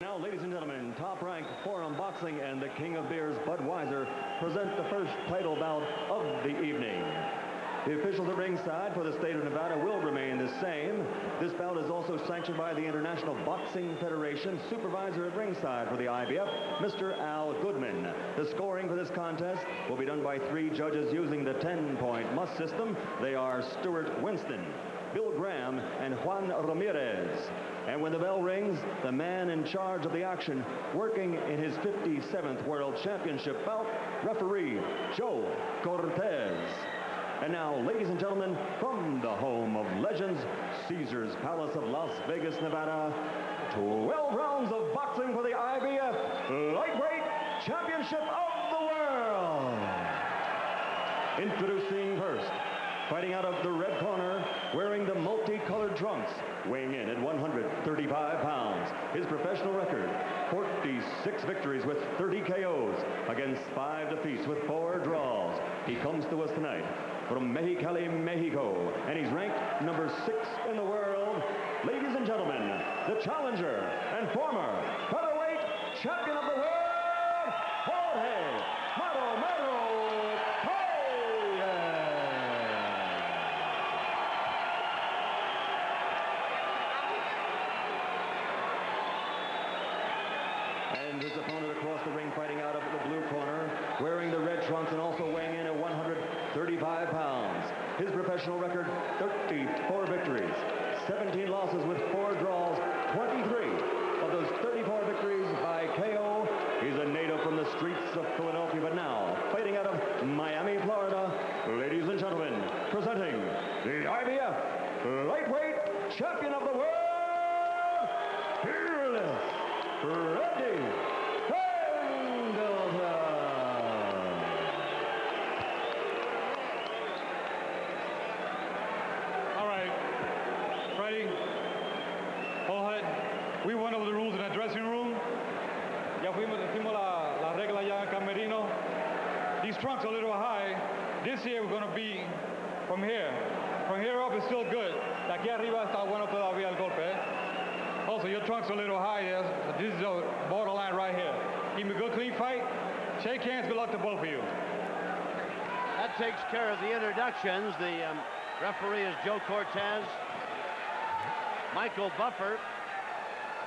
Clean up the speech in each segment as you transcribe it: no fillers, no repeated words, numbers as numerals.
Now, ladies and gentlemen, top-ranked Forum Boxing and the King of Beers, Budweiser, present the first title bout of the evening. The officials at ringside for the state of Nevada will remain the same. This bout is also sanctioned by the International Boxing Federation. Supervisor at ringside for the IBF, Mr. Al Goodman. The scoring for this contest will be done by 3 judges using the 10-point must system. They are Stuart Winston, Bill Graham, and Juan Ramirez. And when the bell rings, the man in charge of the action, working in his 57th World Championship bout, referee Joe Cortez. And now, ladies and gentlemen, from the home of legends, Caesar's Palace of Las Vegas, Nevada, 12 rounds of boxing for the IBF Lightweight Championship of the World. Introducing first, fighting out of the red corner, wearing the multicolored trunks, weighing in at 135 pounds. His professional record, 46 victories with 30 KOs against 5 defeats with 4 draws. He comes to us tonight from Mexicali, Mexico, and he's ranked number 6 in the world. Ladies and gentlemen, the challenger and former featherweight champion of the world, Jorge Maromero Paez. And his opponent across the ring, fighting out of the blue corner, wearing the red trunks and also weighing in at 135 pounds. His professional record, 34 victories, 17 losses with 4 draws, 23 of those 34 victories by KO. He's a native from the streets of Philadelphia, but now fighting out of Miami, Florida. Ladies and gentlemen, presenting the IBF Lightweight Champion of the World, fearless Freddie Pendleton. All right, Freddie, Jorge, we went over the rules in that dressing room. Ya hicimos la regla ya en el camerino. These trunks are a little high. This year we're going to be from here. From here up is still good. De aquí arriba está bueno todavía el golpe, eh? Also, your trunks are a little high there. So this is a borderline right here. Give me a good, clean fight. Shake hands. Good luck to both of you. That takes care of the introductions. The referee is Joe Cortez. Michael Buffer,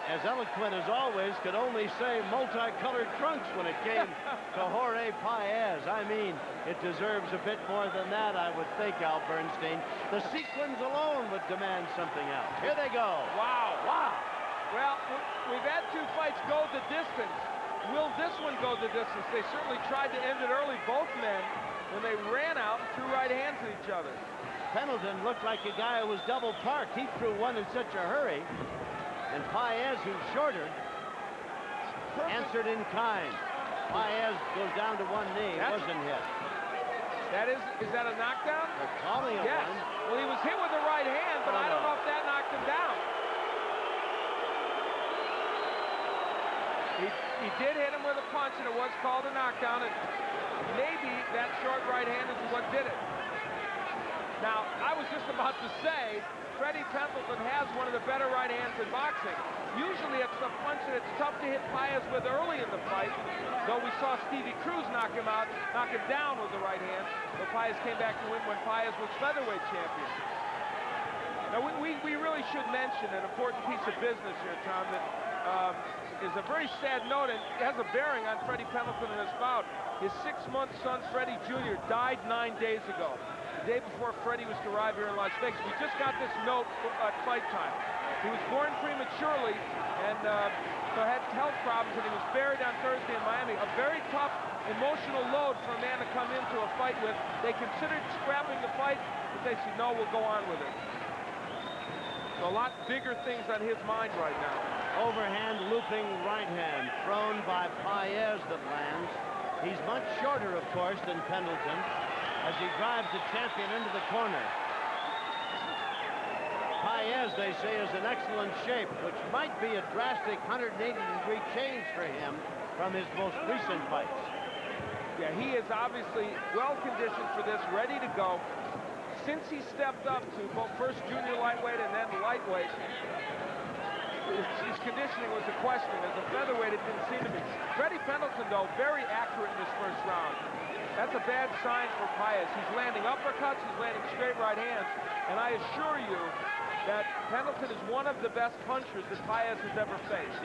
as eloquent as always, could only say multicolored trunks when it came to Jorge Paez. I mean, it deserves a bit more than that, I would think, Al Bernstein. The sequins alone would demand something else. Here they go. Wow. Wow. Well, we've had 2 fights go the distance. Will this one go the distance? They certainly tried to end it early, both men, when they ran out and threw right hands at each other. Pendleton looked like a guy who was double parked. He threw one in such a hurry. And Paez, who's shorter, answered in kind. Paez goes down to one knee. Wasn't hit. Is that a knockdown? They're calling it yes. one. Well, he was hit with the right hand, but I don't know if that knocked him down. He did hit him with a punch, and it was called a knockdown, and maybe that short right hand is what did it. Now, I was just about to say, Freddie Pendleton has one of the better right hands in boxing. Usually it's the punch that it's tough to hit Paez with early in the fight, though we saw Stevie Cruz knock him down with the right hand, but Paez came back to win when Paez was featherweight champion. Now, we really should mention an important piece of business here, Tom, that is a very sad note and has a bearing on Freddie Pendleton and his bout. His 6-month son, Freddie Jr., died 9 days ago. The day before Freddie was to arrive here in Las Vegas. We just got this note at fight time. He was born prematurely and so had health problems, and he was buried on Thursday in Miami. A very tough emotional load for a man to come into a fight with. They considered scrapping the fight, but they said, no, we'll go on with it. So a lot bigger things on his mind right now. Overhand looping right hand thrown by Paez that lands. He's much shorter, of course, than Pendleton as he drives the champion into the corner. Paez, they say, is in excellent shape, which might be a drastic 180-degree change for him from his most recent fights. Yeah, he is obviously well-conditioned for this, ready to go. Since he stepped up to both first junior lightweight and then lightweight, his conditioning was a question. As a featherweight, it didn't seem to be. Freddie Pendleton, though, very accurate in this first round. That's a bad sign for Paez. He's landing uppercuts, he's landing straight right hands, and I assure you that Pendleton is one of the best punchers that Paez has ever faced.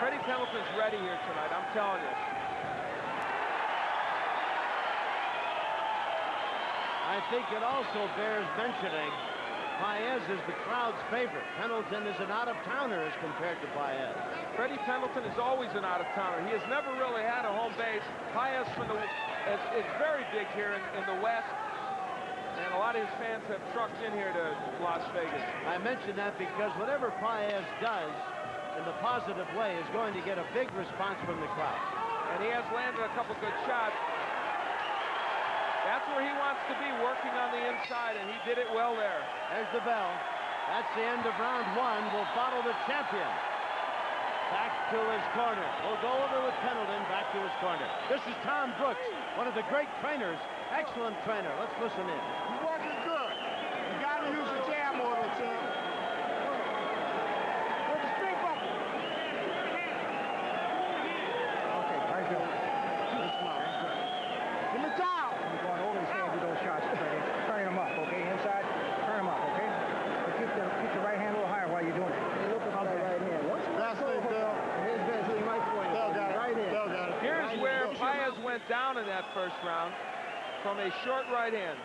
Freddie Pendleton's ready here tonight, I'm telling you. I think it also bears mentioning Paez is the crowd's favorite. Pendleton is an out-of-towner as compared to Paez. Freddie Pendleton is always an out-of-towner. He has never really had a home base. Paez is very big here in the West, and a lot of his fans have trucked in here to Las Vegas. I mention that because whatever Paez does in the positive way is going to get a big response from the crowd. And he has landed a couple good shots. That's where he wants to be, working on the inside, and he did it well there. There's the bell. That's the end of round one. We'll follow the champion back to his corner. We'll go over with Pendleton back to his corner. This is Tom Brooks, one of the great trainers. Excellent trainer. Let's listen in. You're working good. You got to use the jab order, Tim. With the straight buckle. Okay, right there. Good smile. Give me time. You're going over his head with those shots, Freddie. Turn him up, okay? Inside, turn him up, okay? But keep the right hand a little higher while you're doing it. Look at that right hand. That's it, Bill. Here's best he might for you. Bill got it. Right in. Bill got it. Here's where Paez went down in that first round from a short right hand.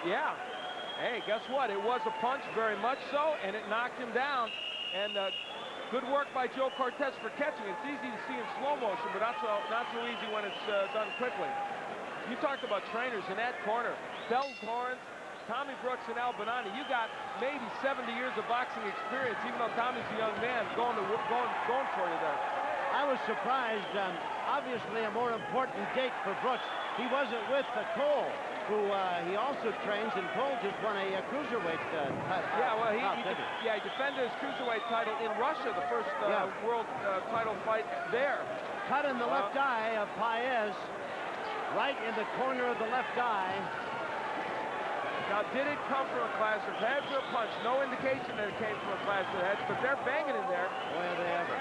Yeah. Hey, guess what? It was a punch, very much so, and it knocked him down. And good work by Joe Cortez for catching it. It's easy to see in slow motion, but not so easy when it's done quickly. You talked about trainers in that corner. Del Torrance, Tommy Brooks, and Al Bonani. You got maybe 70 years of boxing experience, even though Tommy's a young man, going for you there. I was surprised. Obviously, a more important date for Brooks. He wasn't with Cole, who he also trains, and Cole just won a cruiserweight title. Yeah, well, he defended his cruiserweight title in Russia, the first world title fight there. Cut in the left eye of Paez, right in the corner of the left eye. Now, did it come from a clash of heads or a punch? No indication that it came from a clash of heads, but they're banging in there. Boy, are they ever.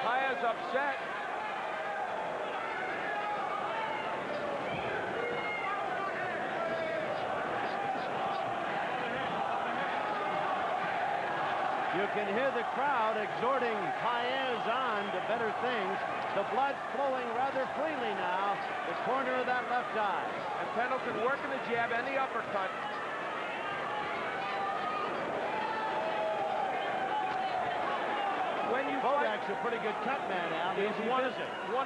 Paez upset. You can hear the crowd exhorting Paez on to better things. The blood flowing rather freely now. The corner of that left eye. And Pendleton working the jab and the uppercut. When you Bodak's a pretty good cut man, Al. He's one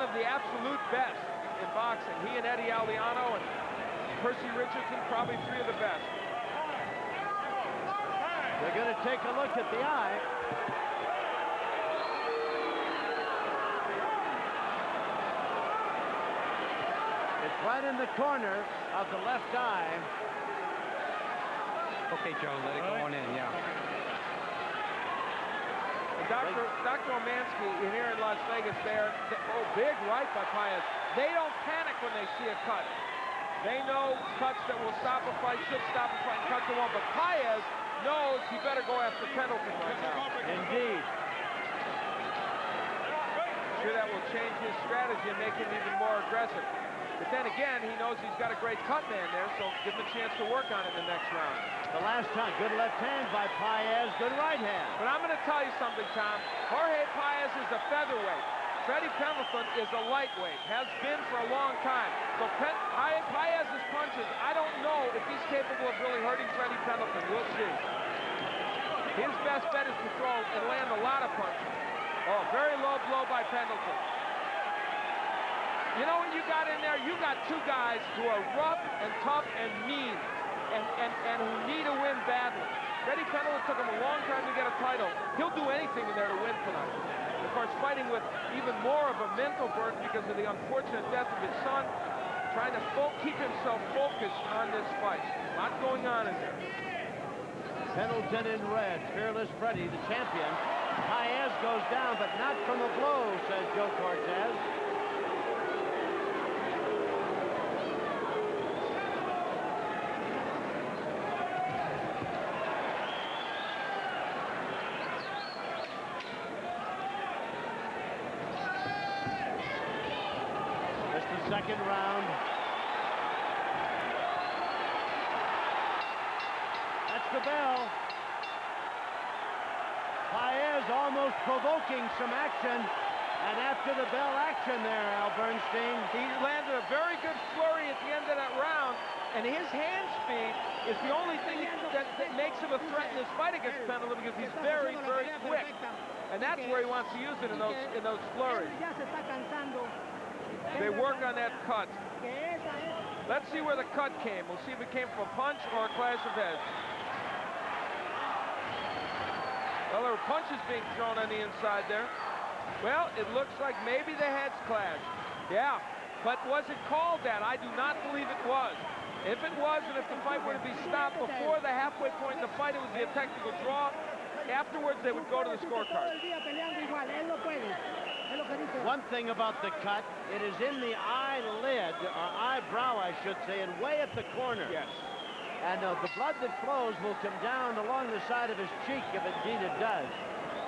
of the absolute best in boxing. He and Eddie Aldiano and Percy Richardson, probably three of the best. They're going to take a look at the eye. It's right in the corner of the left eye. Okay, Joe, let it go on in, yeah. Dr. Omansky here in Las Vegas there. Big right by Paez. They don't panic when they see a cut. They know cuts that will stop a fight, should stop a fight, and cut the one. But Paez knows he better go after Pendleton right now. Indeed. Sure, that will change his strategy and make him even more aggressive. But then again, he knows he's got a great cut man there, so give him a chance to work on it in the next round. The last time, good left hand by Paez, good right hand. But I'm going to tell you something, Tom. Jorge Paez is a featherweight. Freddie Pendleton is a lightweight, has been for a long time. So Paez's punches, I don't know if he's capable of really hurting Freddie Pendleton. We'll see. His best bet is to throw and land a lot of punches. Oh, very low blow by Pendleton. You know when you got in there, you got two guys who are rough and tough and mean and who need a win badly. Freddie Pendleton took him a long time to get a title. He'll do anything in there to win tonight. Of course, fighting with even more of a mental burden because of the unfortunate death of his son, trying to keep himself focused on this fight. A lot going on in there. Pendleton in red, Fearless Freddie, the champion. Paez goes down, but not from a blow, says Joe Cortez. second round. That's the bell. Paez almost provoking some action. And after the bell action there, Al Bernstein. He landed a very good flurry at the end of that round, and his hand speed is the only thing that makes him a threat in this fight against Pendleton, because he's very, very quick. And that's where he wants to use it in those flurries. They work on that cut. Let's see where the cut came. We'll see if it came from a punch or a clash of heads. Well, there were punches being thrown on the inside there. Well, it looks like maybe the heads clashed. Yeah, but was it called that? I do not believe it was. If it was, and if the fight were to be stopped before the halfway point in the fight, it would be a technical draw. Afterwards, they would go to the scorecard. One thing about the cut, it is in the eyelid, or eyebrow, I should say, and way at the corner. Yes. And the blood that flows will come down along the side of his cheek, if indeed it does.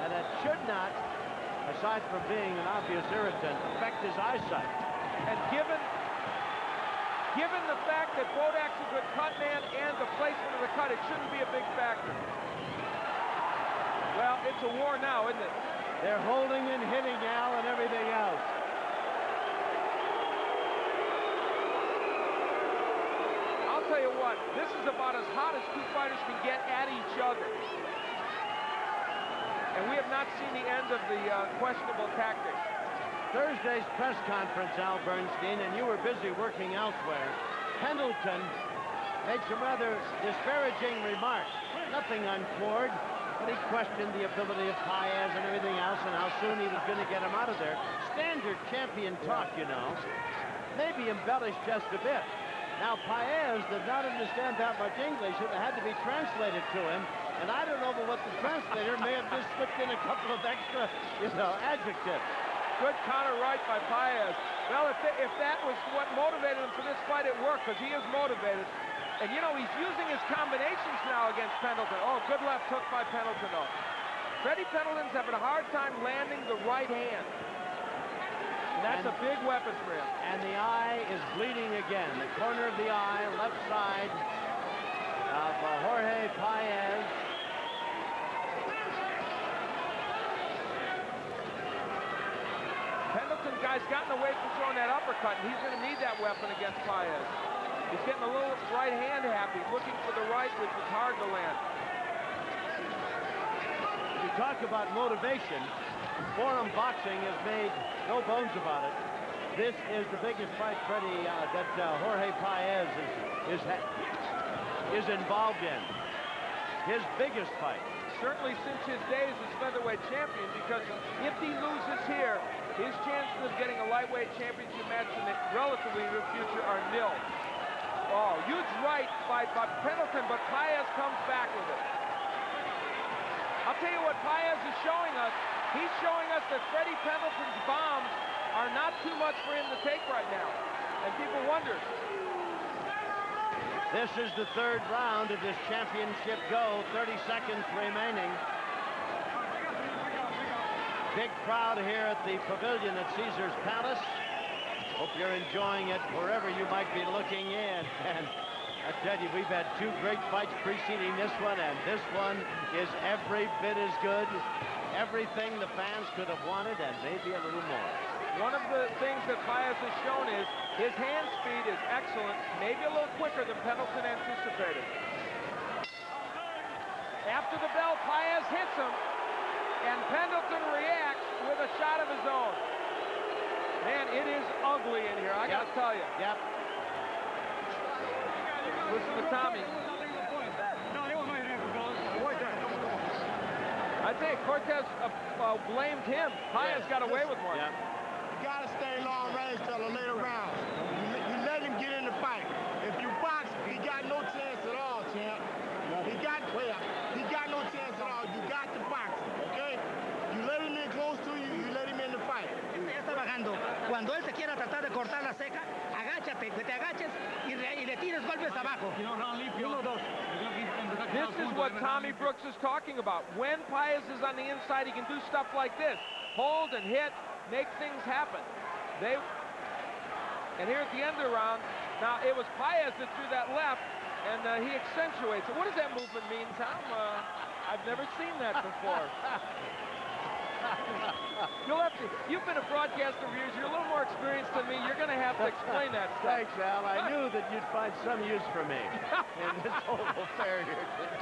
And it should not, aside from being an obvious irritant, affect his eyesight. And given the fact that Bodak's a good cut man and the placement of the cut, it shouldn't be a big factor. Well, it's a war now, isn't it? They're holding and hitting, Al, and everything else. I'll tell you what, this is about as hot as two fighters can get at each other. And we have not seen the end of the questionable tactics. Thursday's press conference, Al Bernstein, and you were busy working elsewhere. Pendleton made some rather disparaging remarks. Nothing untoward, but he questioned the ability of Paez and everything else, and how soon he was going to get him out of there. Standard champion talk, you know. Maybe embellished just a bit. Now, Paez did not understand that much English, and it had to be translated to him. And I don't know what the translator may have just slipped in a couple of extra, adjectives. Good counter right by Paez. Well, if that was what motivated him for this fight, it worked, because he is motivated. And, you know, he's using his combinations now against Pendleton. Oh, good left hook by Pendleton, though. Freddie Pendleton's having a hard time landing the right hand. And that's a big weapon for him. And the eye is bleeding again. The corner of the eye, left side of Jorge Paez. Pendleton guy's gotten away from throwing that uppercut, and he's going to need that weapon against Paez. He's getting a little right hand happy, looking for the right, which is hard to land. If you talk about motivation, Forum Boxing has made no bones about it. This is the biggest fight, Freddie, that Jorge Paez is involved in. His biggest fight. Certainly since his days as featherweight champion, because if he loses here, his chances of getting a lightweight championship match in the relatively near future are nil. Oh, huge right by Pendleton, but Paez comes back with it. I'll tell you what Paez is showing us. He's showing us that Freddie Pendleton's bombs are not too much for him to take right now. And people wonder. This is the third round of this championship go. 30 seconds remaining. Big crowd here at the pavilion at Caesar's Palace. Hope you're enjoying it wherever you might be looking in. And I tell you, we've had two great fights preceding this one, and this one is every bit as good. Everything the fans could have wanted, and maybe a little more. One of the things that Paez has shown is his hand speed is excellent, maybe a little quicker than Pendleton anticipated. After the bell, Paez hits him, and Pendleton reacts with a shot of his own. Man, it is ugly in here, I gotta tell you. Yep. Listen to Tommy. I think Cortez blamed him. Paez got away with one. Yep. You gotta stay long range till the later rounds. You let him get in the fight. If you box, he got no chance at all, champ. He got no chance at all. You got to box, okay? You let him in close to you, you let him in the fight. Ya está bajando. Cuando él se quiera tratar de cortar la ceja, agáchate, que te agaches y le tires golpes abajo. Uno, dos. This is what Tommy Brooks is talking about. When Paez is on the inside, he can do stuff like this. Hold and hit, make things happen. And here at the end of the round, now it was Paez that threw that left, and he accentuates it. What does that movement mean, Tom? I've never seen that before. You've been a broadcaster for years. You're a little more experienced than me. You're going to have to explain that stuff. Thanks, Al. I knew that you'd find some use for me in this whole affair here today.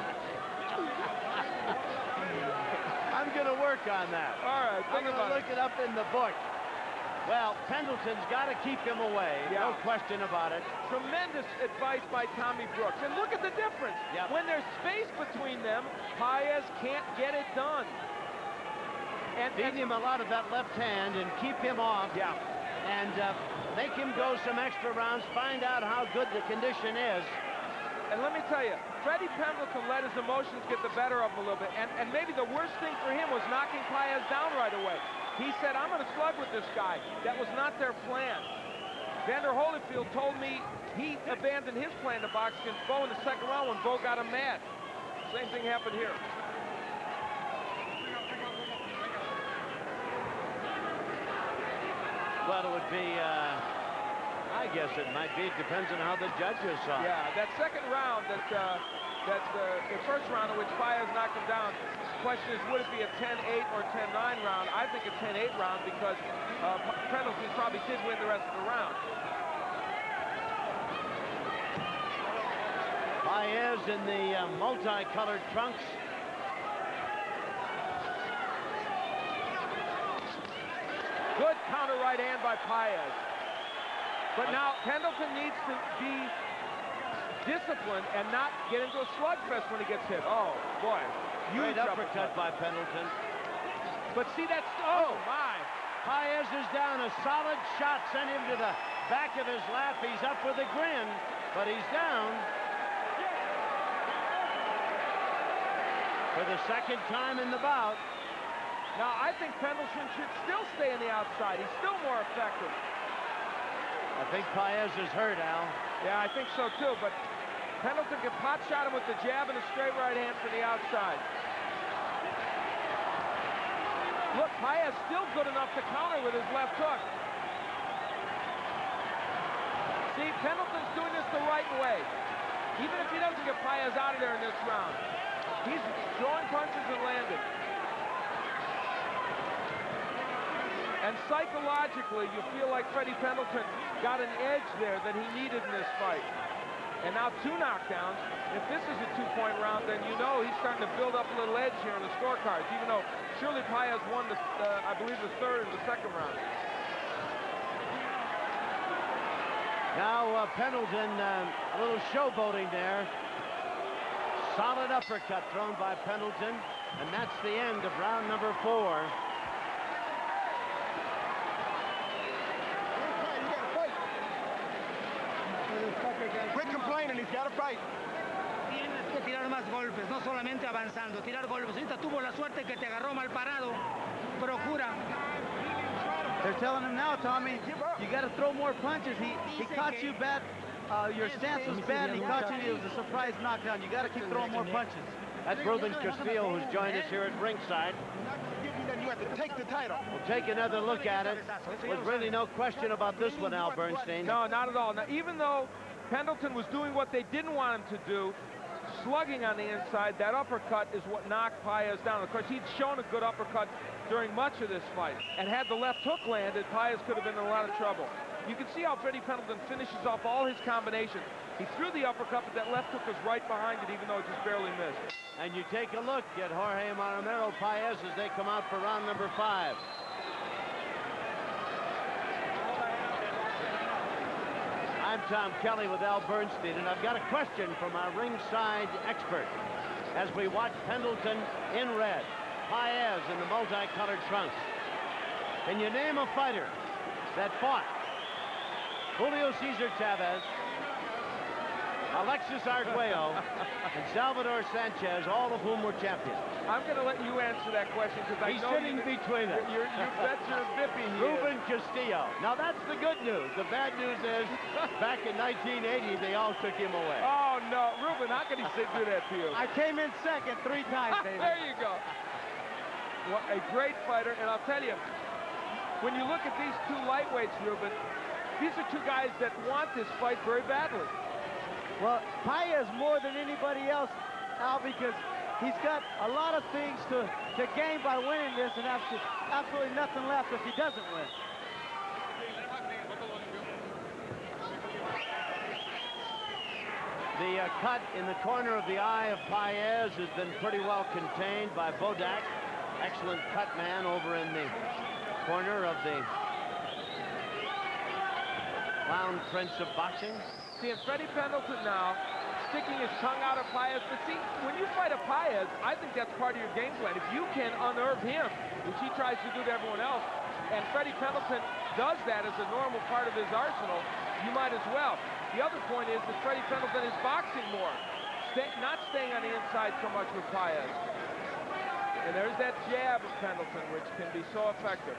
I'm going to work on that. All right, think about it. Look it up in the book. Well, Pendleton's got to keep him away. Yeah. No question about it. Tremendous advice by Tommy Brooks. And look at the difference. Yep. When there's space between them, Paez can't get it done. And Feed him a lot of that left hand and keep him off. Yeah. And make him go some extra rounds, find out how good the condition is. And let me tell you, Freddie Pendleton let his emotions get the better of him a little bit. And maybe the worst thing for him was knocking Paez down right away. He said, I'm going to slug with this guy. That was not their plan. Vander Holyfield told me he abandoned his plan to box against Bo in the second round when Bo got him mad. Same thing happened here. Well, it would be, I guess it might be. It depends on how the judges saw it. Yeah, that second round, the first round in which Paez knocked him down, the question is, would it be a 10-8 or 10-9 round? I think a 10-8 round because Pendleton probably did win the rest of the round. Paez in the multicolored trunks. Good counter right hand by Paez. But now Pendleton needs to be disciplined and not get into a slugfest when he gets hit. Oh, boy. Huge uppercut by Pendleton. But see, that's, oh my. Paez is down. A solid shot sent him to the back of his lap. He's up with a grin, but he's down. For the second time in the bout. Now, I think Pendleton should still stay on the outside. He's still more effective. I think Paez is hurt, Al. Yeah, I think so too, but Pendleton can pot shot him with the jab and a straight right hand from the outside. Look, Paez still good enough to counter with his left hook. See, Pendleton's doing this the right way. Even if he doesn't get Paez out of there in this round. He's throwing punches and landing. And psychologically, you feel like Freddie Pendleton got an edge there that he needed in this fight. And now 2 knockdowns. If this is a 2-point round, then you know he's starting to build up a little edge here in the scorecards, even though surely Paez won, I believe, the third and the second round. Now Pendleton, a little showboating there. Solid uppercut thrown by Pendleton. And that's the end of round number 4. Quit complaining, he's got to fight. Tienes que tirar más golpes, no solamente avanzando, tirar golpes. Ahorita tuvo la suerte que te agarró mal parado. Procura. They're telling him now, Tommy, you got to throw more punches. He caught you bad. Your stance was bad, and he caught you. It was a surprise knockdown. You got to keep throwing more punches. That's Ruben Castillo, who's joined us here at ringside. You have to take the title. We'll take another look at it. There's really no question about this one, Al Bernstein. No, not at all. Now, even though Pendleton was doing what they didn't want him to do, slugging on the inside, that uppercut is what knocked Paez down. Of course, he'd shown a good uppercut during much of this fight. And had the left hook landed, Paez could have been in a lot of trouble. You can see how Freddie Pendleton finishes off all his combinations. He threw the uppercut, but that left hook was right behind it, even though it just barely missed. And you take a look at Jorge Maromero Paez as they come out for round number 5. I'm Tom Kelly with Al Bernstein, and I've got a question from our ringside expert as we watch Pendleton in red, Paez in the multicolored trunks. Can you name a fighter that fought Julio Cesar Chavez, Alexis Arguello, and Salvador Sanchez, all of whom were champions? I'm going to let you answer that question because I know sitting between us. You bet your bippy he Ruben Castillo. Now that's the good news. The bad news is back in 1980, they all took him away. Oh, no. Ruben, how can he do that to you? I came in second 3 times, baby. There you go. Well, a great fighter, and I'll tell you, when you look at these 2 lightweights, Ruben, these are two guys that want this fight very badly. Well, Paez more than anybody else, Al, because he's got a lot of things to gain by winning this and absolutely nothing left if he doesn't win. The cut in the corner of the eye of Paez has been pretty well contained by Bodak. Excellent cut man over in the corner of the Clown Prince of Boxing. Seeing Freddie Pendleton now sticking his tongue out at Paez. But see, when you fight a Paez, I think that's part of your game plan. If you can unnerve him, which he tries to do to everyone else, and Freddie Pendleton does that as a normal part of his arsenal, you might as well. The other point is that Freddie Pendleton is boxing more, not staying on the inside so much with Paez. And there's that jab of Pendleton, which can be so effective.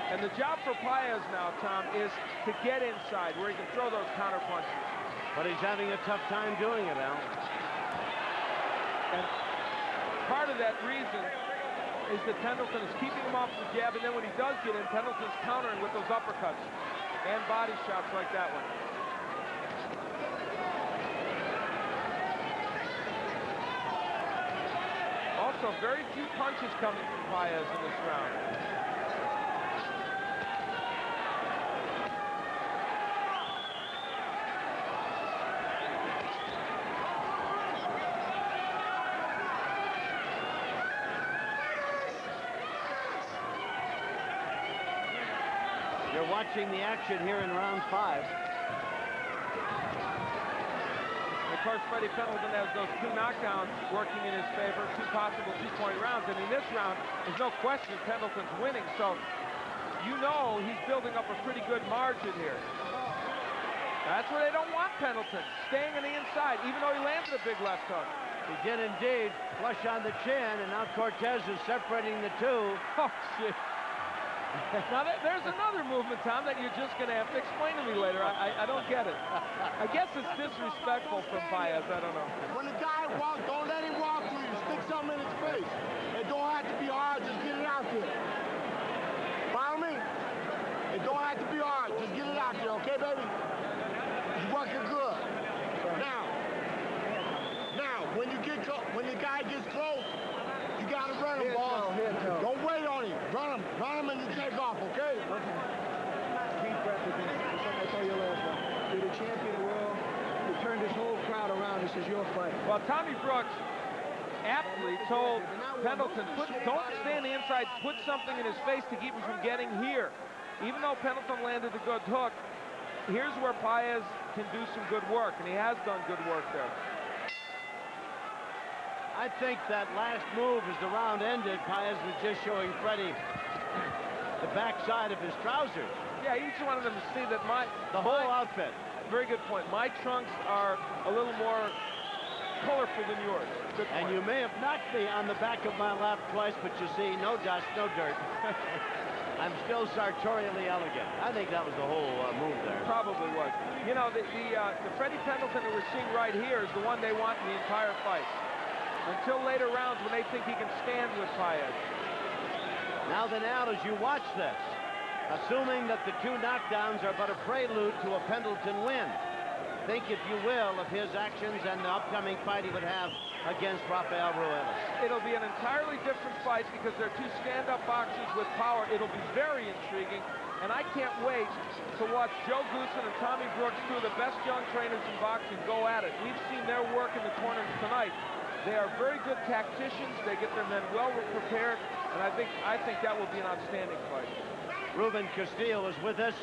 And the job for Paez now, Tom, is to get inside where he can throw those counter punches. But he's having a tough time doing it, Al. And part of that reason is that Pendleton is keeping him off the jab, and then when he does get in, Pendleton's countering with those uppercuts and body shots like that one. Also, very few punches coming from Paez in this round. You're watching the action here in round 5. Of course, Freddie Pendleton has those 2 knockdowns working in his favor, 2 possible 2-point rounds. And in this round, there's no question Pendleton's winning. So you know he's building up a pretty good margin here. That's where they don't want Pendleton, staying on the inside, even though he landed a big left hook. He did indeed, flush on the chin, and now Cortez is separating the two. Oh, shit. Now, there's another movement, Tom, that you're just going to have to explain to me later. I don't get it. I guess it's disrespectful from Paez. I don't know. When the guy walks, don't let him walk to you. Stick something in his face. It don't have to be hard. Just get it out there. Follow me? It don't have to be hard. Just get it out there, okay, baby? You're working good. Now, when the guy gets close, you gotta run him, boss. Don't wait on him. Run him and you take off, okay? Deep breath again. Just like I told you last one. You're the champion of the world. You turned this whole crowd around. This is your fight. Well, Tommy Brooks aptly told Pendleton, don't stay on the inside, put something in his face to keep him from getting here. Even though Pendleton landed a good hook, here's where Paez can do some good work, and he has done good work there. I think that last move, as the round ended, Paez was just showing Freddie the backside of his trousers. Yeah, each one of them to see that the whole outfit. Very good point. My trunks are a little more colorful than yours. Good point. And you may have knocked me on the back of my lap twice, but you see, no dust, no dirt. I'm still sartorially elegant. I think that was the whole move there. Probably was. You know, the Freddie Pendleton that we're seeing right here is the one they want in the entire fight. Until later rounds when they think he can stand with Paez. Now then, Al, as you watch this, assuming that the 2 knockdowns are but a prelude to a Pendleton win, think, if you will, of his actions and the upcoming fight he would have against Rafael Ruelas. It'll be an entirely different fight because they're 2 stand-up boxers with power. It'll be very intriguing, and I can't wait to watch Joe Goossen and Tommy Brooks, 2 of the best young trainers in boxing, go at it. We've seen their work in the corner tonight. They are very good tacticians. They get their men well prepared, and I think that will be an outstanding fight. Ruben Castillo is with us,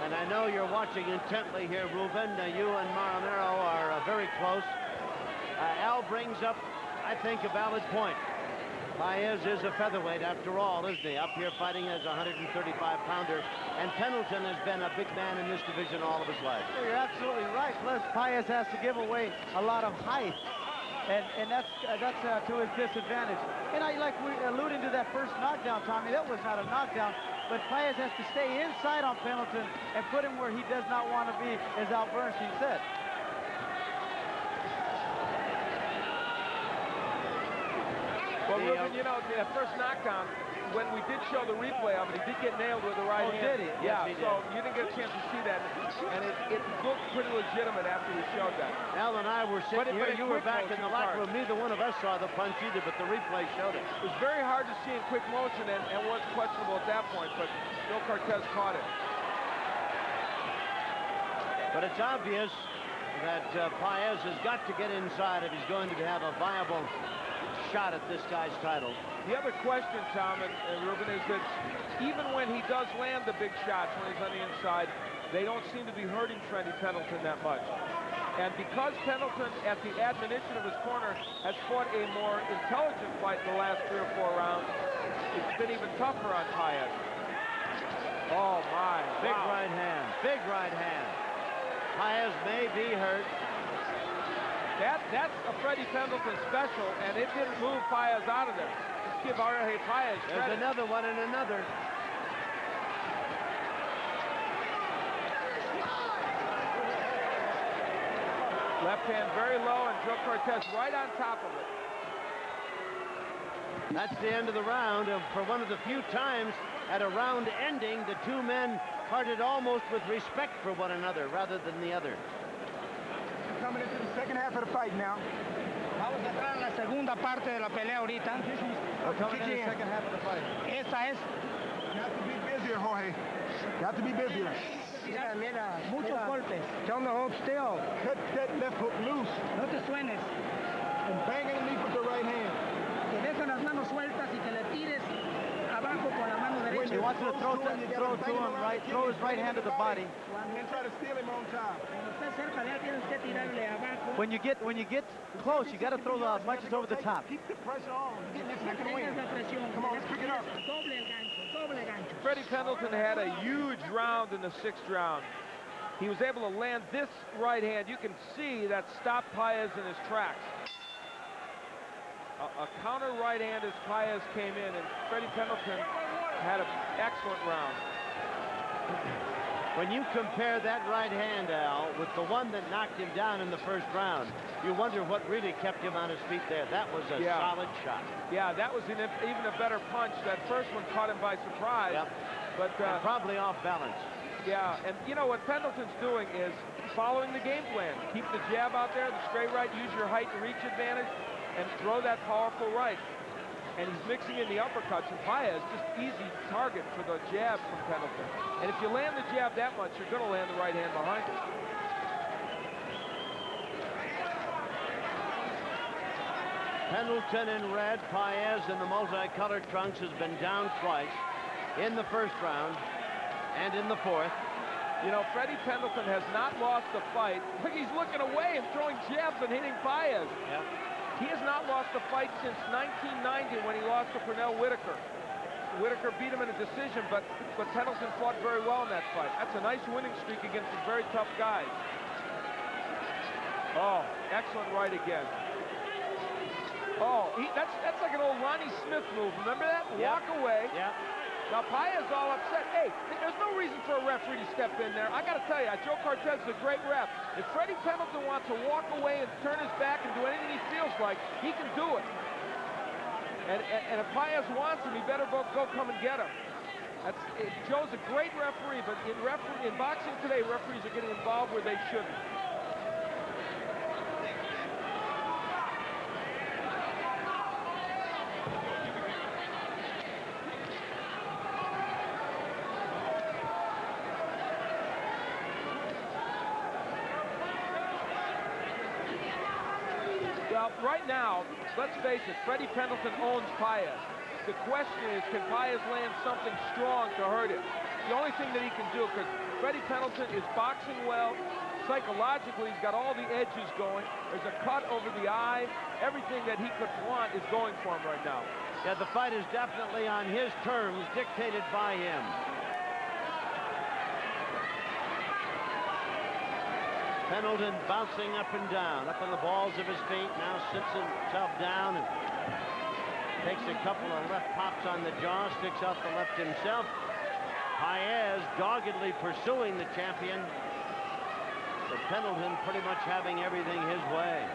and I know you're watching intently here, Ruben. You and Maromero are very close. Al brings up, I think, a valid point. Paez is a featherweight after all, isn't he? Up here fighting as a 135-pounder, and Pendleton has been a big man in this division all of his life. Well, you're absolutely right. Plus, Paez has to give away a lot of height. And that's to his disadvantage. And like we alluding to that first knockdown, Tommy, that was not a knockdown, but Paez has to stay inside on Pendleton and put him where he does not want to be, as Al Bernstein said. Well, Well, Ruben, you know, that first knockdown, when we did show the replay of it, he did get nailed with the right hand. Did he? Yeah, Yes, he so did. you didn't get a chance to see that. And it looked pretty legitimate after we showed that. Al and I were sitting here. in You were quick back in motion, the it's locker hard. room. Neither one of us saw the punch either, but the replay showed it. It was very hard to see in quick motion and was questionable at that point, but Joe Cortez caught it. But it's obvious that Paez has got to get inside if he's going to have a viable shot at this guy's title. The other question, Tom and Ruben, is that even when he does land the big shots when he's on the inside, they don't seem to be hurting Freddie Pendleton that much. And because Pendleton, at the admonition of his corner, has fought a more intelligent fight in the last 3 or 4 rounds, it's been even tougher on Paez. Oh, my. Big wow. right hand. Big right hand. Paez may be hurt. That's a Freddie Pendleton special, and it didn't move Paez out of there. Let's give Jorge Paez There's credit. another one and another. Left hand very low, and Joe Cortez right on top of it. That's the end of the round. And for one of the few times at a round ending, the two men parted almost with respect for one another rather than the other. Coming into the second half of the fight now. Vamos a entrar en la segunda parte de la pelea ahorita. We're coming in the second half of the fight. Esa es. You have to be busier, Jorge. You have to be busier. Mira, muchos golpes. Tell him to hold still. Cut that left hook loose. No te suenes. And bang underneath with the right hand. Que dejen las manos sueltas y que le tires abajo con la mano derecha. He wants to throw to him right, throw his right hand to the body. And try to steal him on top. When you get close, you got to throw the punches over the top. Keep the pressure on. It's not going to win. Come on, let's pick it up. Freddie Pendleton had a huge round in the 6th round. He was able to land this right hand. You can see that stopped Paez in his tracks. A counter right hand as Paez came in, and Freddie Pendleton had an excellent round. When you compare that right hand, Al, with the one that knocked him down in the 1st round, you wonder what really kept him on his feet there. That was a solid shot. Yeah, that was even a better punch. That first one caught him by surprise. Yep. But And probably off balance. yeah, and you know what Pendleton's doing is following the game plan. Keep the jab out there, the straight right, use your height and reach advantage, and throw that powerful right. And he's mixing in the uppercuts, and Paez just easy target for the jab from Pendleton. And if you land the jab that much, you're going to land the right hand behind it. Pendleton in red, Paez in the multicolored trunks has been down twice in the 1st round and in the 4th. You know, Freddie Pendleton has not lost a fight. Look, he's looking away and throwing jabs and hitting Paez. Yeah. He has not lost a fight since 1990 when he lost to Pernell Whitaker. Whitaker beat him in a decision, but Pendleton fought very well in that fight. That's a nice winning streak against some very tough guys. Oh, excellent right again. Oh, that's like an old Ronnie Smith move. Remember that? Yeah. Walk away. Yeah. Now, Paez is all upset. Hey, there's no reason for a referee to step in there. I got to tell you, Joe Cortez is a great ref. If Freddie Pendleton wants to walk away and turn his back and do anything he feels like, he can do it. And if Paez wants him, he better go come and get him. Joe's a great referee, but in boxing today, referees are getting involved where they shouldn't. Well, right now, let's face it, Freddie Pendleton owns Paez. The question is, can Paez land something strong to hurt him? The only thing that he can do, because Freddie Pendleton is boxing well, psychologically, he's got all the edges going. There's a cut over the eye. Everything that he could want is going for him right now. Yeah, the fight is definitely on his terms, dictated by him. Pendleton bouncing up and down, up on the balls of his feet, now sits himself down and takes a couple of left pops on the jaw, sticks out the left himself. Paez doggedly pursuing the champion, but Pendleton pretty much having everything his way.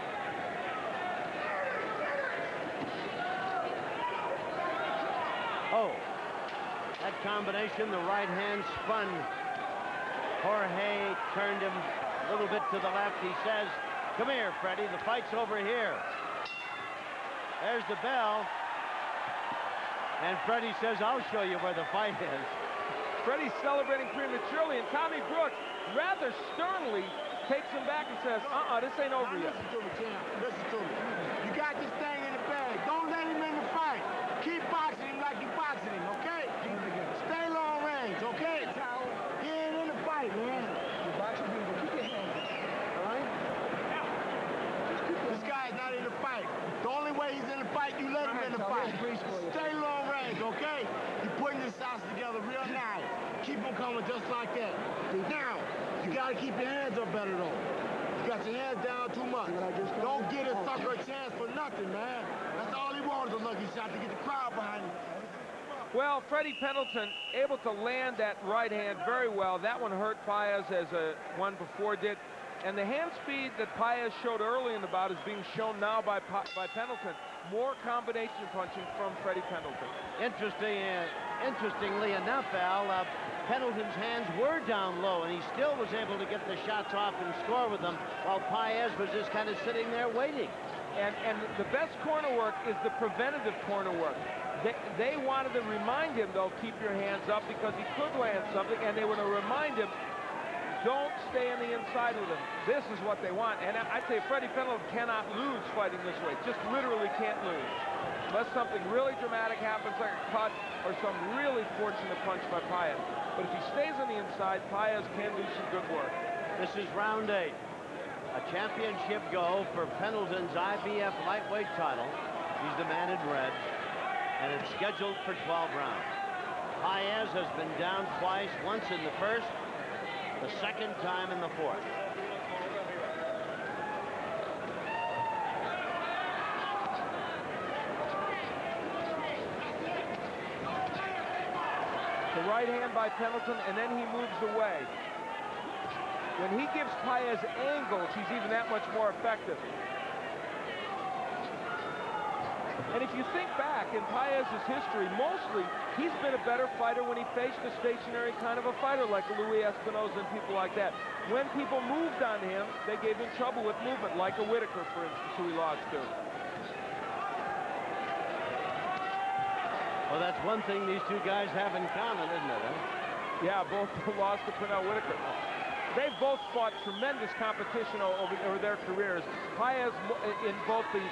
That combination, the right hand spun. Jorge turned him a little bit to the left. He says, come here, Freddie, the fight's over here. There's the bell. And Freddie says, I'll show you where the fight is. Freddie's celebrating prematurely, and Tommy Brooks rather sternly takes him back and says, this ain't over yet. Listen to me, champ. Listen to me. You got this thing in the bag. Don't let him in the fight. Keep boxing him like you're boxing him, okay? Stay long range, okay? He ain't in the fight, man. You're boxing him, but keep your hands up, all right? This guy's not in the fight. The only way he's in the fight, you let him in the fight. Stay long range, okay? You're putting this house together real nice. Keep him coming just like that. Now, you gotta keep your hands up better, though. You got your hands down too much. Don't get a sucker a chance for nothing, man. That's all he wanted, a lucky shot, to get the crowd behind him. Well, Freddie Pendleton able to land that right hand very well. That one hurt Paez as one before did. And the hand speed that Paez showed early in the bout is being shown now by Pendleton. More combination punching from Freddie Pendleton. Interestingly enough, Al, Pendleton's hands were down low, and he still was able to get the shots off and score with them, while Paez was just kind of sitting there waiting. And the best corner work is the preventative corner work. They wanted to remind him, though, keep your hands up, because he could land something, and they were to remind him, don't stay on the inside with him. This is what they want. And I'd say Freddie Pendleton cannot lose fighting this way. Just literally can't lose. Unless something really dramatic happens, like a cut or some really fortunate punch by Paez. But if he stays on the inside, Paez can do some good work. This is round 8. A championship go for Pendleton's IBF lightweight title. He's the man in red. And it's scheduled for 12 rounds. Paez has been down twice, once in the first, the second time in the fourth. The right hand by Pendleton, and then he moves away. When he gives Paez angles, he's even that much more effective. And if you think back in Paez's history, mostly he's been a better fighter when he faced a stationary kind of a fighter like Louis Espinosa and people like that. When people moved on him, they gave him trouble with movement, like a Whitaker, for instance, who he lost to. Well, that's one thing these two guys have in common, isn't it? Huh? Yeah, both lost to Pernell Whitaker. They've both fought tremendous competition over their careers. Paez in both the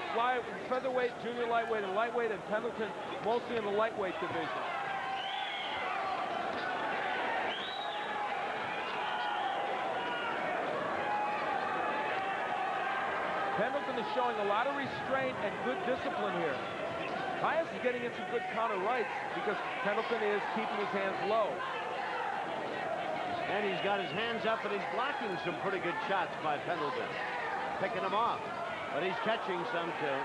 featherweight, junior lightweight, and lightweight, and Pendleton mostly in the lightweight division. Pendleton is showing a lot of restraint and good discipline here. Paez is getting in some good counter rights because Pendleton is keeping his hands low. And he's got his hands up, and he's blocking some pretty good shots by Pendleton. Picking them off. But he's catching some, too.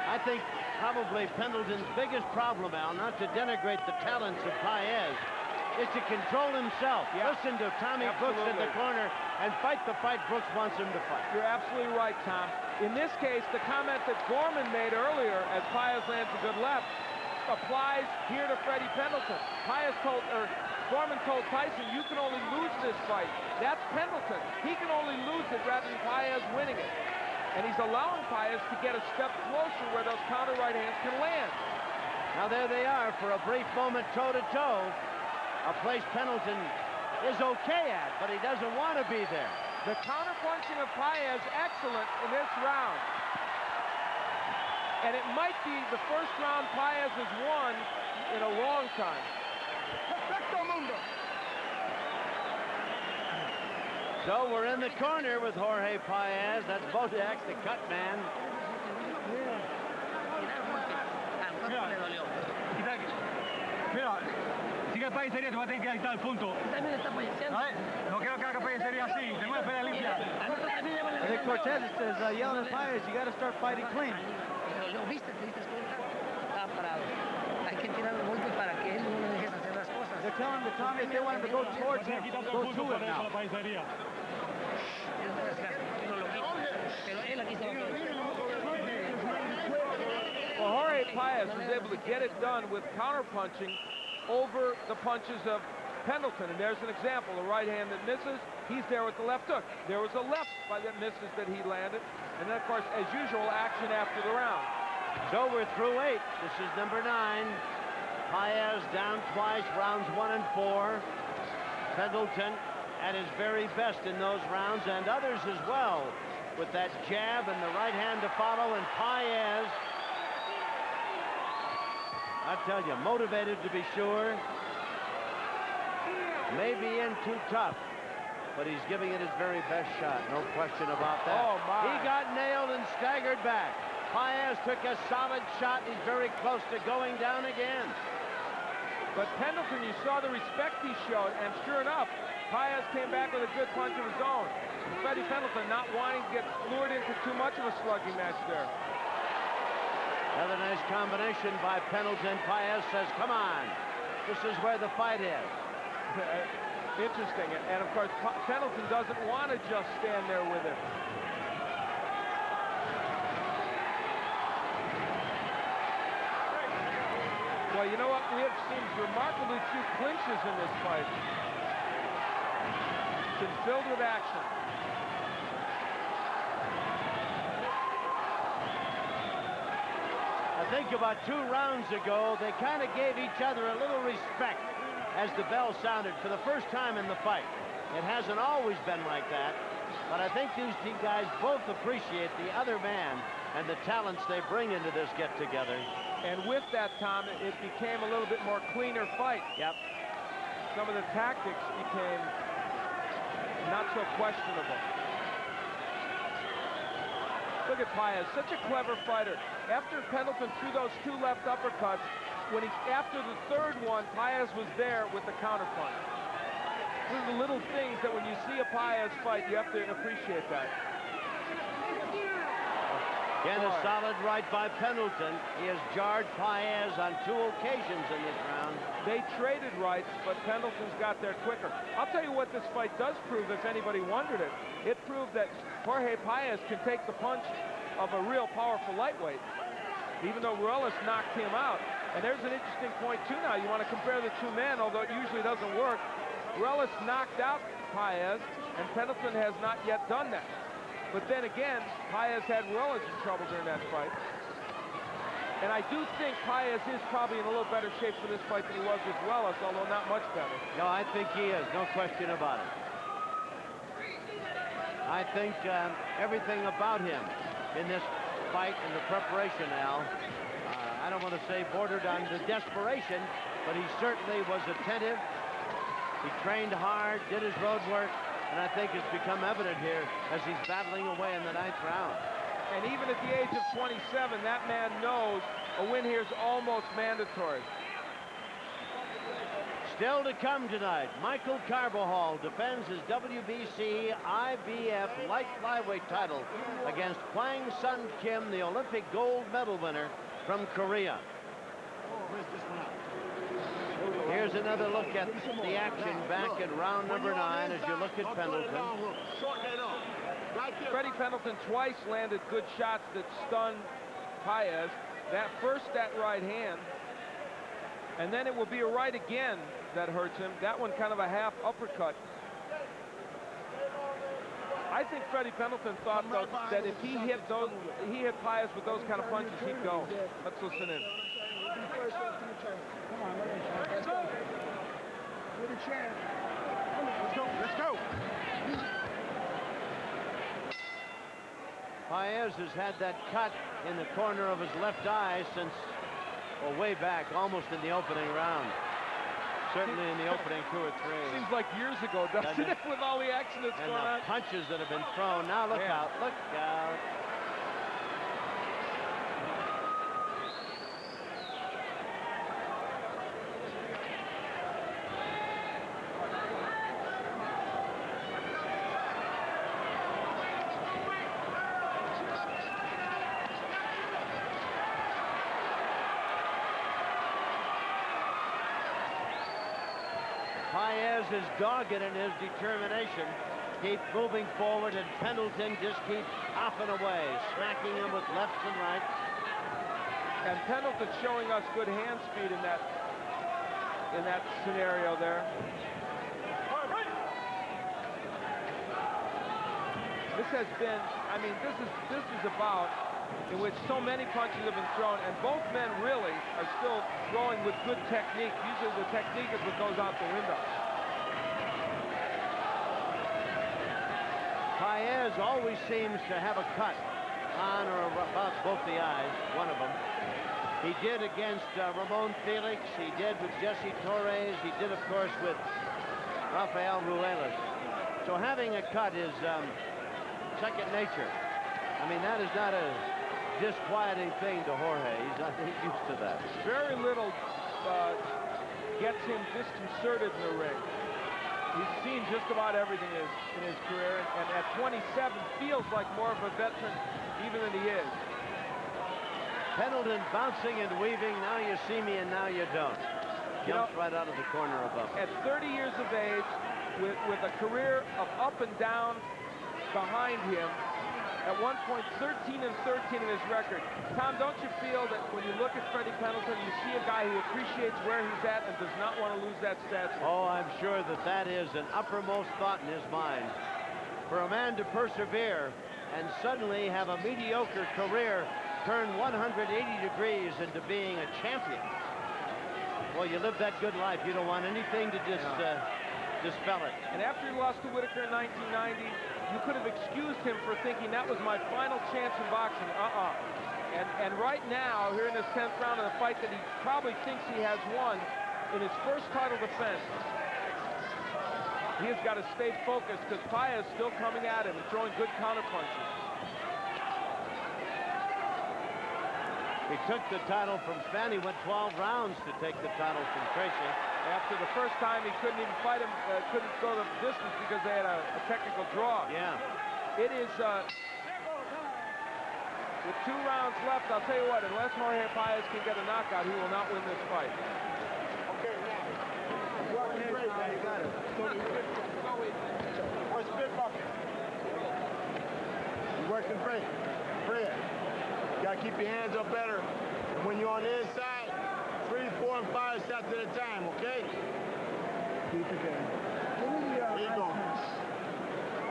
I think probably Pendleton's biggest problem, Al, not to denigrate the talents of Paez, is to control himself. Yeah. Listen to Tommy Brooks in the corner and fight the fight Brooks wants him to fight. You're absolutely right, Tom. In this case, the comment that Gorman made earlier as Paez lands a good left applies here to Freddie Pendleton. Gorman told Tyson, you can only lose this fight. That's Pendleton. He can only lose it rather than Paez winning it. And he's allowing Paez to get a step closer where those counter right hands can land. Now there they are for a brief moment toe-to-toe. A place Pendleton is okay at, but he doesn't want to be there. The counter-punching of Paez excellent in this round. And it might be the first round Paez has won in a long time. So we're in the corner with Jorge Paez. That's Bojack, the cut man. Mira, sigue Paez, te va a tener que quitar el punto. No quiero que haga Paez así. Tengo una pelea limpia. I think Cortez is yelling at Paez, you got to start fighting clean. Lo viste, te diste cuenta, estaba parado. Hay que tirar el golpe para que él no le dejes hacer las cosas. They're telling him, Tommy, if they want him to go towards him, go to him now. Pero él aquí estaba. Paez was able to get it done with counter-punching over the punches of Pendleton. And there's an example, a right hand that misses. He's there with the left hook. There was a left that misses that he landed. And then, of course, as usual, action after the round. So we're through 8. This is number 9. Paez down twice, rounds 1 and 4. Pendleton at his very best in those rounds, and others as well, with that jab and the right hand to follow. And Paez, I tell you, motivated to be sure. Maybe in too tough, but he's giving it his very best shot. No question about that. Oh, my. He got nailed and staggered back. Paez took a solid shot. He's very close to going down again. But Pendleton, you saw the respect he showed, and sure enough, Paez came back with a good punch of his own. Freddie Pendleton not wanting to get lured into too much of a slugging match there. Another nice combination by Pendleton. Paez says, come on. This is where the fight is. Interesting. And of course, Pendleton doesn't want to just stand there with it. Well, you know what? We have seen remarkably few clinches in this fight. It's been filled with action. I think about 2 rounds ago, they kind of gave each other a little respect as the bell sounded for the first time in the fight. It hasn't always been like that, but I think these two guys both appreciate the other man and the talents they bring into this get-together. And with that, Tom, it became a little bit more cleaner fight. Yep. Some of the tactics became not so questionable. Look at Paez, such a clever fighter. After Pendleton threw those 2 left uppercuts, after the 3rd one, Paez was there with the counterpunch. These are the little things that when you see a Paez fight, you have to appreciate that. Again, a solid right by Pendleton. He has jarred Paez on 2 occasions in this round. They traded rights, but Pendleton's got there quicker. I'll tell you what this fight does prove, if anybody wondered it. It proved that Jorge Paez can take the punch of a real powerful lightweight, even though Ruelas knocked him out. And there's an interesting point, too, now. You want to compare the 2 men, although it usually doesn't work. Ruelas knocked out Paez, and Pendleton has not yet done that. But then again, Paez had Ruelas in trouble during that fight. And I do think Paez is probably in a little better shape for this fight than he was with Ruelas, although not much better. No, I think he is. No question about it. I think everything about him in this fight and the preparation, Al, I don't want to say bordered on the desperation, but he certainly was attentive. He trained hard, did his road work, and I think it's become evident here as he's battling away in the 9th round. And even at the age of 27, that man knows a win here is almost mandatory. Still to come tonight, Michael Carbajal defends his WBC.IBF light flyweight title against Hwang Sun Kim, the Olympic gold medal winner from Korea. Here's another look at the action back in round number 9 as you look at Pendleton. Freddie Pendleton twice landed good shots that stunned Paez. That right hand, and then it will be a right again that hurts him. That one kind of a half uppercut. I think Freddie Pendleton thought though, that if he hit Paez with those kind of punches, he'd go. Let's listen in. Come on, let's go. With a chance. Let's go. Paez has had that cut in the corner of his left eye since, well, way back, almost in the opening round. Certainly in the opening 2 or 3. Seems like years ago, doesn't it, with all the action that's going on? And the punches that have been thrown. Now look out, look out. Paez is dogged in his determination. Keep moving forward, and Pendleton just keeps hopping away, smacking him with lefts and rights. And Pendleton showing us good hand speed in that scenario there. This has been, I mean, this is a bout in which so many punches have been thrown, and both men really are still throwing with good technique. Usually the technique is what goes out the window. Paez always seems to have a cut on or about both the eyes, one of them. He did against Ramon Felix. He did with Jesse Torres. He did, of course, with Rafael Ruelas. So having a cut is second nature. I mean, that is not a disquieting thing to Jorge. He's not used to that. Very little gets him disconcerted in the ring. He's seen just about everything in his career, and at 27 feels like more of a veteran even than he is. Pendleton bouncing and weaving. Now you see me and now you don't. Jumps right out of the corner above. At 30 years of age, with a career of up and down behind him, at one point 13 and 13 in his record. Tom, don't you feel that when you look at Freddie Pendleton, you see a guy who appreciates where he's at and does not want to lose that stature? Oh, I'm sure that is an uppermost thought in his mind. For a man to persevere and suddenly have a mediocre career turn 180 degrees into being a champion. Well, you live that good life. You don't want anything to just dispel it. And after he lost to Whitaker in 1990, you could have excused him for thinking that was my final chance in boxing. And right now, here in this 10th round of the fight that he probably thinks he has won in his first title defense, he has got to stay focused because Paez is still coming at him and throwing good counter punches. He took the title from Spann. He went 12 rounds to take the title from Tracy. After the first time, he couldn't even fight him, couldn't go the distance because they had a technical draw. Yeah. It is, with 2 rounds left, I'll tell you what, unless Jorge Paez can get a knockout, he will not win this fight. Okay, now. You working great, man. You got it. What's spit bucket? You working great. Fred. You got to keep your hands up better. And when you're on the inside, 3, 4, and 5 shots at a time, okay? Keep it going. Here you go.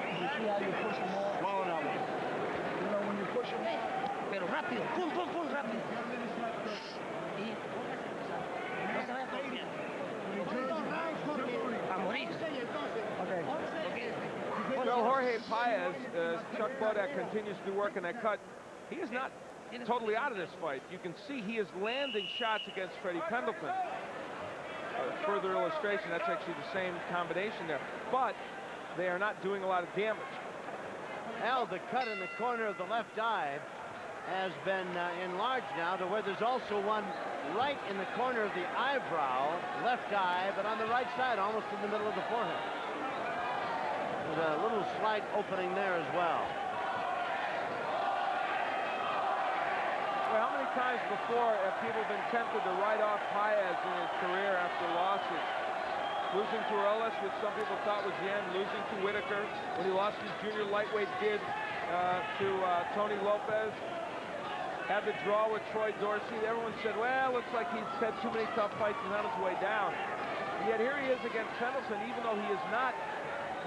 You see how you push them all? Swallow that one. You know, when you push them all. Pero rápido, pum, pum, pum, rápido. Y no se vaya a dormir. A morir. Okay. Well, Jorge Paez, Chuck Bodak continues to work in that cut. He is not totally out of this fight. You can see he is landing shots against Freddie Pendleton. Further illustration, that's actually the same combination there. But they are not doing a lot of damage. Al, the cut in the corner of the left eye has been enlarged now to where there's also one right in the corner of the eyebrow, left eye, but on the right side, almost in the middle of the forehead. There's a little slight opening there as well. Well, how many times before have people been tempted to write off Paez in his career after losses? Losing to Ruelas, which some people thought was the end, losing to Whitaker when he lost his junior lightweight bid to Tony Lopez. Had the draw with Troy Dorsey. Everyone said, well, looks like he's had too many tough fights and on his way down. And yet here he is against Pendleton, even though he is not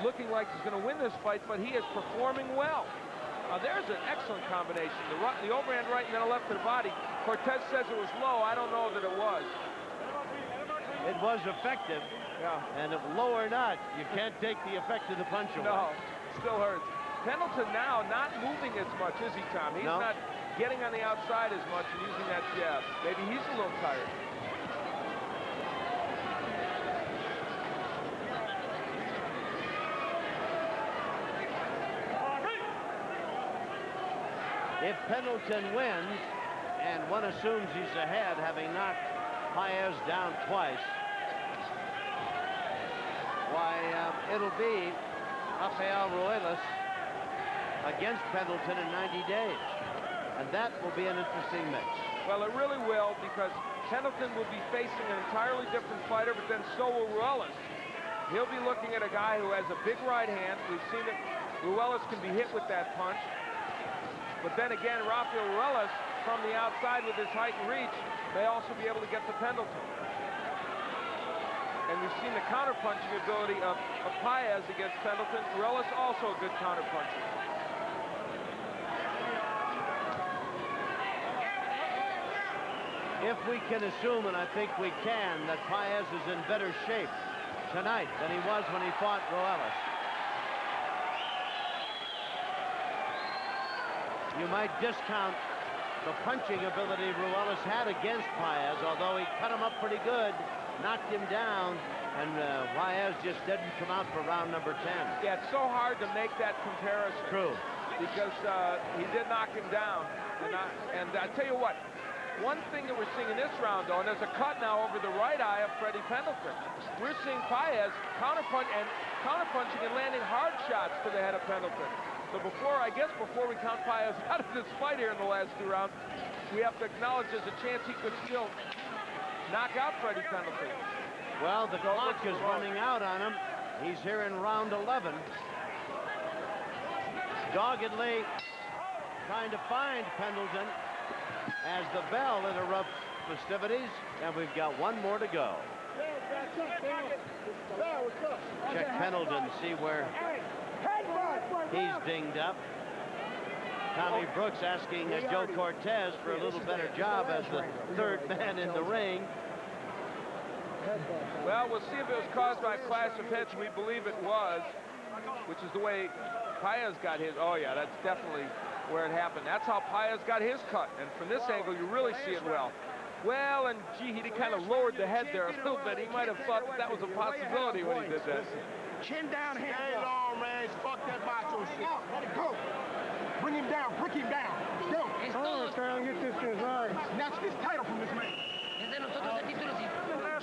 looking like he's going to win this fight, but he is performing well. There's an excellent combination. The overhand right and then a left to the body. Cortez says it was low. I don't know that it was. It was effective. Yeah. And if low or not, you can't take the effect of the punch away. No, still hurts. Pendleton now not moving as much, is he, Tom? He's not getting on the outside as much and using that jab. Maybe he's a little tired. If Pendleton wins, and one assumes he's ahead, having knocked Paez down twice, why, it'll be Rafael Ruelas against Pendleton in 90 days. And that will be an interesting mix. Well, it really will, because Pendleton will be facing an entirely different fighter, but then so will Ruelas. He'll be looking at a guy who has a big right hand. We've seen that Ruelas can be hit with that punch. But then again, Rafael Ruelas from the outside with his height and reach may also be able to get to Pendleton. And we've seen the counter-punching ability of Paez against Pendleton. Ruelas also a good counter-puncher. If we can assume, and I think we can, that Paez is in better shape tonight than he was when he fought Ruelas. You might discount the punching ability Ruelas had against Paez, although he cut him up pretty good, knocked him down, and Paez just didn't come out for round number 10. Yeah, it's so hard to make that comparison. True. Because he did knock him down. And I tell you what, one thing that we're seeing in this round, though, and there's a cut now over the right eye of Freddie Pendleton. We're seeing Paez counterpunching and landing hard shots to the head of Pendleton. So before we count Paez out of this fight here in the last 2 rounds, we have to acknowledge there's a chance he could still knock out Freddie Pendleton. Well, the clock is running out on him. He's here in round 11. Doggedly trying to find Pendleton as the bell interrupts festivities, and we've got one more to go. Check Pendleton to see where he's dinged up. Tommy Brooks asking Joe Cortez for a little better job as the third man in the ring. Well, we'll see if it was caused by a clash of heads. We believe it was, which is the way Paez got his. Oh, yeah, that's definitely where it happened. That's how Paez got his cut. And from this angle, you really see it well. Well, and gee, he kind of lowered the head there a little bit. He might have thought that was a possibility when he did that. Chin down, hands up. Long range, fuck that macho shit. Let it go. Bring him down, prick him down. Go. Oh, try and get this to his eyes. Snatch this title from this man.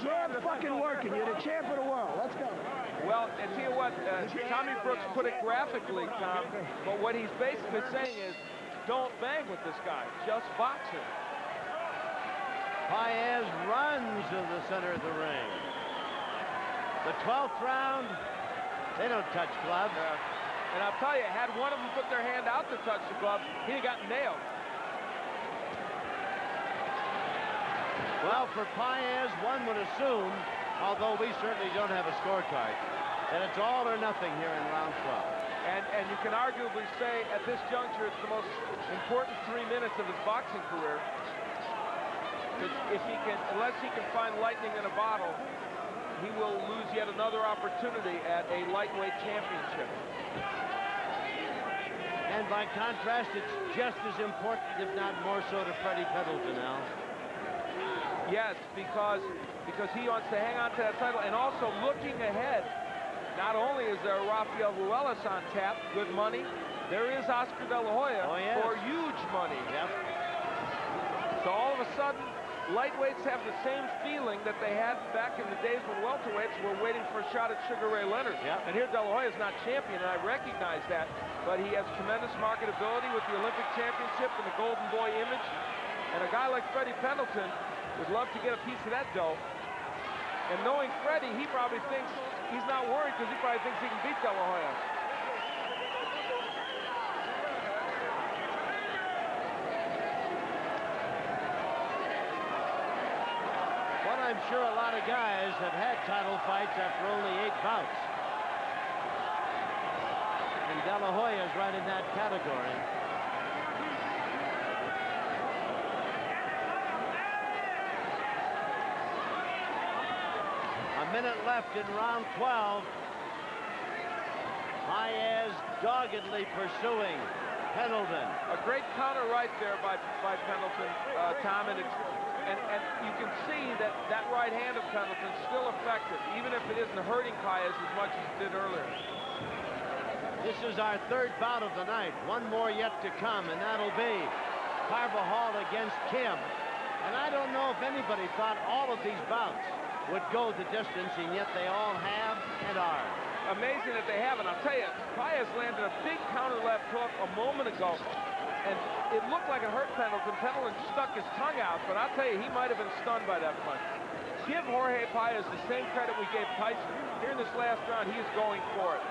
Jam fucking working. You're the champ of the world. Let's go. Well, and tell you what, Tommy Brooks put it graphically, Tom, but what he's basically saying is, don't bang with this guy, just box him. Paez runs to the center of the ring. The 12th round, they don't touch gloves. And I'll tell you, had one of them put their hand out to touch the glove, he'd have gotten nailed. Well, for Paez, one would assume, although we certainly don't have a scorecard, that it's all or nothing here in round 12. And you can arguably say at this juncture it's the most important 3 minutes of his boxing career. If he can, unless he can find lightning in a bottle, he will lose yet another opportunity at a lightweight championship. And by contrast, it's just as important, if not more so, to Freddie Pendleton now. Yes, because he wants to hang on to that title, and also looking ahead. Not only is there Rafael Ruelas on tap, good money, there is Oscar De La Hoya for huge money. Yep. So all of a sudden, lightweights have the same feeling that they had back in the days when welterweights were waiting for a shot at Sugar Ray Leonard. Yep. And here De La Hoya is not champion, and I recognize that, but he has tremendous marketability with the Olympic Championship and the Golden Boy image. And a guy like Freddie Pendleton would love to get a piece of that dough. And knowing Freddie, he probably thinks, he's not worried because he probably thinks he can beat De La Hoya. Well, I'm sure a lot of guys have had title fights after only 8 bouts. And De La Hoya is right in that category. A minute left in round 12. Paez doggedly pursuing Pendleton. A great counter right there by Pendleton, Tom, and you can see that right hand of Pendleton is still effective, even if it isn't hurting Paez as much as it did earlier. This is our 3rd bout of the night. One more yet to come, and that'll be Carvajal against Kim. And I don't know if anybody thought all of these bouts would go the distance, and yet they all have and are. Amazing that they have, and I'll tell you, Paez landed a big counter left hook a moment ago, and it looked like it hurt Pendleton. Pendleton stuck his tongue out, but I'll tell you, he might have been stunned by that punch. Give Jorge Paez the same credit we gave Tyson. Here in this last round, he is going for it.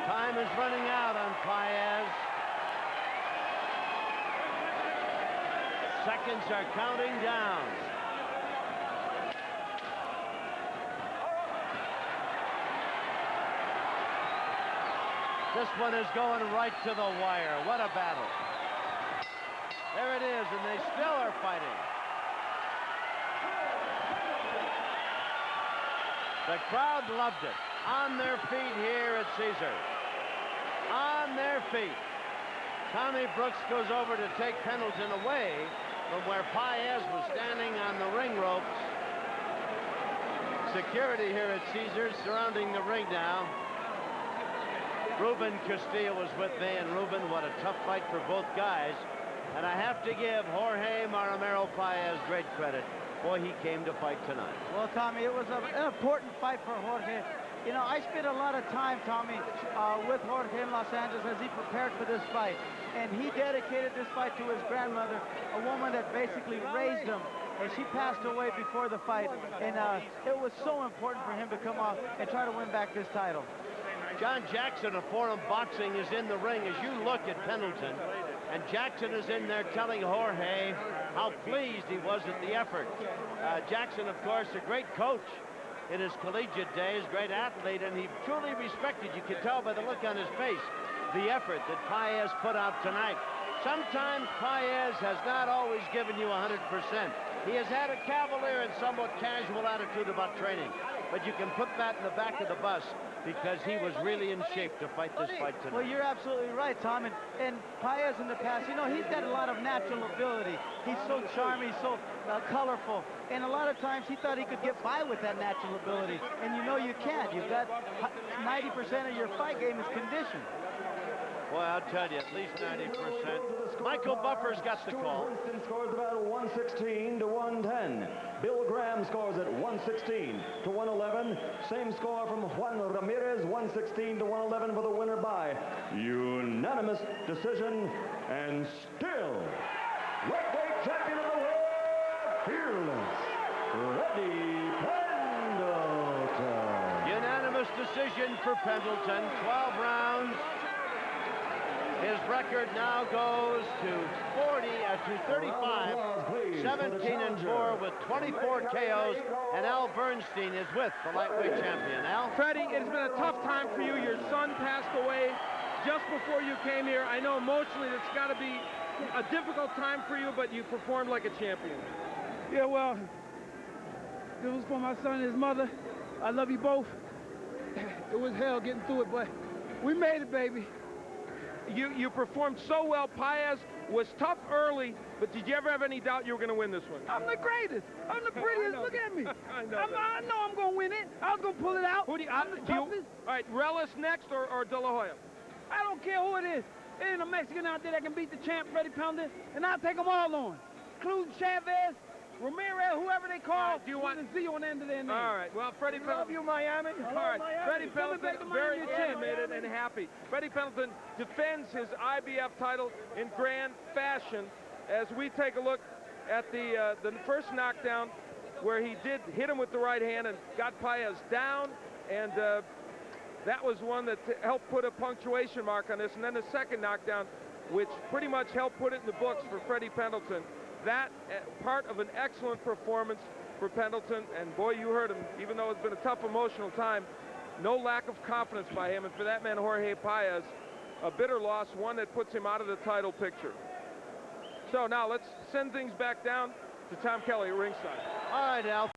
Time is running out on Paez. seconds are counting down. This one is going right to the wire. What a battle. There it is, and they still are fighting. The crowd loved it. On their feet here at Caesars. On their feet. Tommy Brooks goes over to take Pendleton away from where Paez was standing on the ring ropes. Security here at Caesars surrounding the ring now. Ruben Castillo was with me, and Ruben, what a tough fight for both guys. And I have to give Jorge Maromero Paez great credit. Boy, he came to fight tonight. Well, Tommy, it was an important fight for Jorge. You know, I spent a lot of time, Tommy, with Jorge in Los Angeles as he prepared for this fight. And he dedicated this fight to his grandmother, a woman that basically raised him. And she passed away before the fight. And it was so important for him to come out and try to win back this title. John Jackson of Forum Boxing is in the ring as you look at Pendleton. And Jackson is in there telling Jorge how pleased he was at the effort. Jackson, of course, a great coach in his collegiate days, great athlete, and he truly respected, you can tell by the look on his face, the effort that Paez put out tonight. Sometimes Paez has not always given you 100%. He has had a cavalier and somewhat casual attitude about training, but you can put that in the back of the bus because he was really in shape to fight this fight tonight. Well, you're absolutely right, Tom. And Paez in the past, you know, he's got a lot of natural ability. He's so charming, so colorful. And a lot of times he thought he could get by with that natural ability. And you know you can't. You've got 90% of your fight game is condition. Boy, I'll tell you, at least 90%. Michael Buffer's got the call. Winston scores about 116 to 110. Bill Graham scores at 116 to 111. Same score from Juan Ramirez, 116 to 111 for the winner by unanimous decision. And still, lightweight champion of the world, fearless, Freddie Pendleton. Unanimous decision for Pendleton, 12 rounds. His record now goes to 35, 17-4 with 24 KOs, and Al Bernstein is with the lightweight champion. Al? Freddie, it's been a tough time for you. Your son passed away just before you came here. I know emotionally it's got to be a difficult time for you, but you performed like a champion. Yeah, well, it was for my son and his mother. I love you both. It was hell getting through it, but we made it, baby. You performed so well. Paez was tough early, but did you ever have any doubt you were going to win this one? I'm the greatest. I'm the prettiest. Look at me. I know I'm going to win it. I was going to pull it out. Who do you, I'm the toughest. All right, Relis next or De La Hoya? I don't care who it is. There ain't a Mexican out there that can beat the champ, Freddie Pendleton, and I'll take them all on, including Chavez, Ramirez, whoever they call. Do you want to see on the end of their name? All right. Well, Freddie Pendleton. Love you, Miami. All right. Freddie Pendleton, very champ, animated and happy. Freddie Pendleton defends his IBF title in grand fashion as we take a look at the first knockdown where he did hit him with the right hand and got Paez down, and that was one that helped put a punctuation mark on this. And then the second knockdown, which pretty much helped put it in the books for Freddie Pendleton. That part of an excellent performance for Pendleton, and boy, you heard him, even though it's been a tough emotional time, no lack of confidence by him, and for that man, Jorge Paez, a bitter loss, one that puts him out of the title picture. So now let's send things back down to Tom Kelly at ringside. All right, Al,